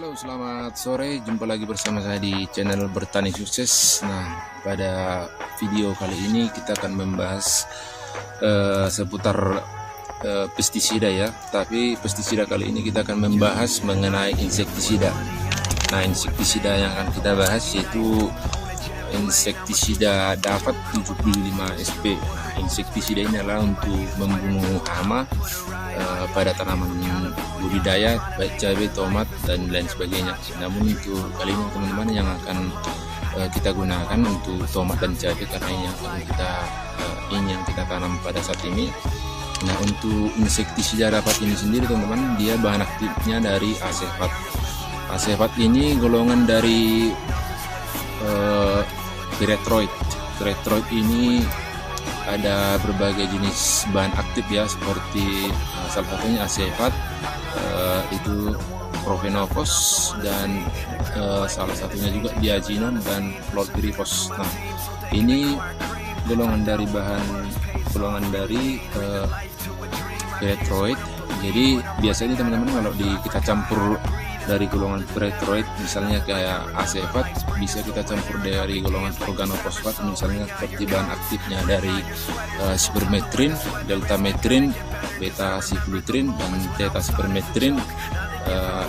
Halo, selamat sore. Jumpa lagi bersama saya di channel Bertani Sukses. Nah, pada video kali ini kita akan membahas seputar pestisida ya. Tapi pestisida kali ini kita akan membahas mengenai insektisida. Nah, insektisida yang akan kita bahas yaitu insektisida Dapat 75 SP. Nah, insektisida ini adalah untuk membunuh hama pada tanaman budidaya baik cabai, tomat dan lain sebagainya. Namun untuk kali ini teman-teman yang akan kita gunakan untuk tomat dan cabai karena ini yang kita tanam pada saat ini. Nah, untuk insektisida Dapat ini sendiri teman-teman, dia bahan aktifnya dari asefat. Asefat ini golongan dari pyrethroid. Pyrethroid ini ada berbagai jenis bahan aktif ya, seperti salah satunya asefat, itu profenofos, dan salah satunya juga diazinon dan chlorpyrifos. Nah, ini golongan dari pyrethroid. Jadi biasanya teman-teman kalau kita campur dari golongan pyrethroid, misalnya kayak asefat, bisa kita campur dari golongan organofosfat, misalnya seperti bahan aktifnya dari spermetrin, deltametrin, beta siklutrin, dan theta spermetrin,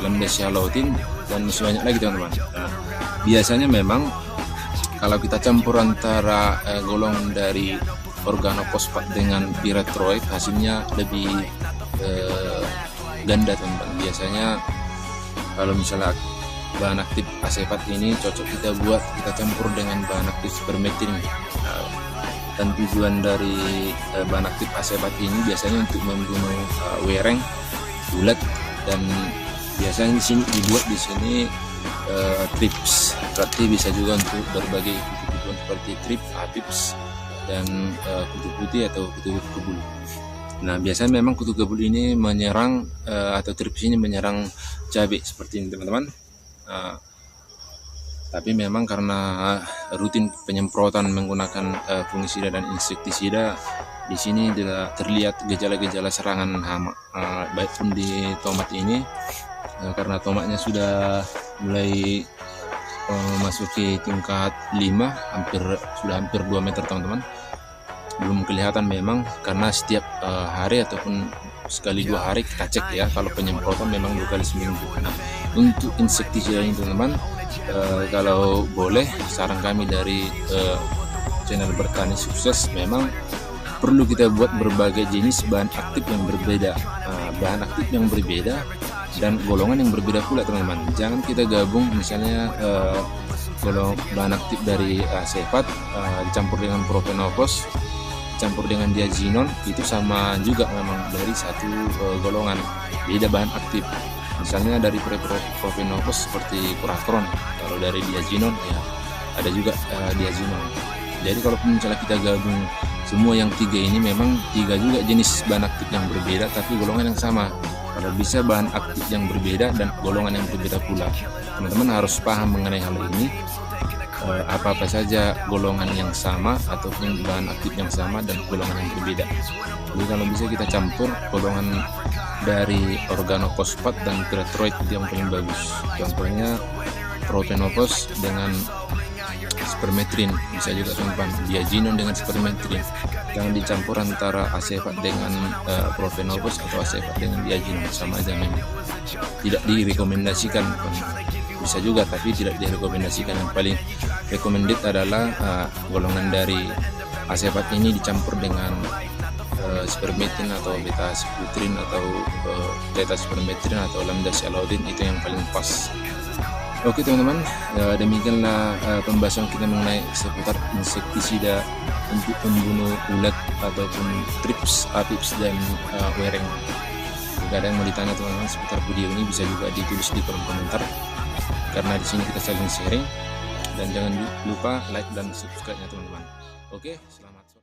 lambda sialoutin, dan masih banyak lagi teman-teman. Nah, biasanya memang kalau kita campur antara golongan dari organofosfat dengan pyrethroid, hasilnya lebih ganda teman-teman. Biasanya kalau misalnya bahan aktif asefat ini cocok kita campur dengan bahan aktif spermetrin. Dan tujuan dari bahan aktif asefat ini biasanya untuk membunuh wereng, ulat, dan biasanya dibuat di sini trips. Berarti bisa juga untuk berbagai kutu-kutuan seperti trip, apips, dan kutu putih atau kutu kebul. Nah, biasanya memang kutu kebul ini menyerang atau trips ini menyerang cabai seperti ini teman-teman. Tapi memang karena rutin penyemprotan menggunakan fungisida dan insektisida, di sini tidak terlihat gejala-gejala serangan hama, baik pun di tomat ini, karena tomatnya sudah mulai memasuki tingkat 5, sudah hampir 2 meter teman-teman. Belum kelihatan memang, karena setiap hari ataupun sekali 2 hari kita cek ya. Kalau penyemprotan memang 2 kali seminggu. Nah, untuk insektisida ini teman-teman, kalau boleh saran kami dari channel Bertani Sukses, memang perlu kita buat berbagai jenis bahan aktif yang berbeda, bahan aktif yang berbeda dan golongan yang berbeda pula teman-teman. Jangan kita gabung misalnya golongan bahan aktif dari asefat dicampur dengan profenofos, campur dengan diazinon, itu sama juga memang dari satu golongan, beda bahan aktif. Misalnya dari profenofos seperti kuratron, kalau dari diazinon ya ada juga diazinon. Jadi kalau misalnya kita gabung semua yang 3 ini, memang 3 juga jenis bahan aktif yang berbeda tapi golongan yang sama. Kalau bisa bahan aktif yang berbeda dan golongan yang berbeda pula, teman-teman harus paham mengenai hal ini. Apa-apa saja golongan yang sama ataupun bahan aktif yang sama dan golongan yang berbeda. Jadi kalau bisa kita campur golongan dari organofosfat dan pyrethroid, itu yang paling bagus. Contohnya profenofos dengan spermetrin, bisa juga teman-teman diazinon dengan spermetrin. Jangan dicampur antara asefat dengan profenofos atau asefat dengan diazinon, sama aja memang tidak direkomendasikan. Bisa juga tapi tidak direkomendasikan. Yang paling recommended adalah golongan dari asefat ini dicampur dengan spermetrin atau beta siklutrin atau theta spermetrin atau lambda sialoutin, itu yang paling pas. Oke teman-teman, demikianlah pembahasan kita mengenai seputar insektisida untuk membunuh ulat ataupun trips, apips, dan wereng. Jika ada yang mau ditanya teman-teman seputar video ini, bisa juga ditulis di kolom komentar, karena di sini kita saling sharing. Dan jangan lupa like dan subscribe-nya teman-teman. Oke, selamat sore.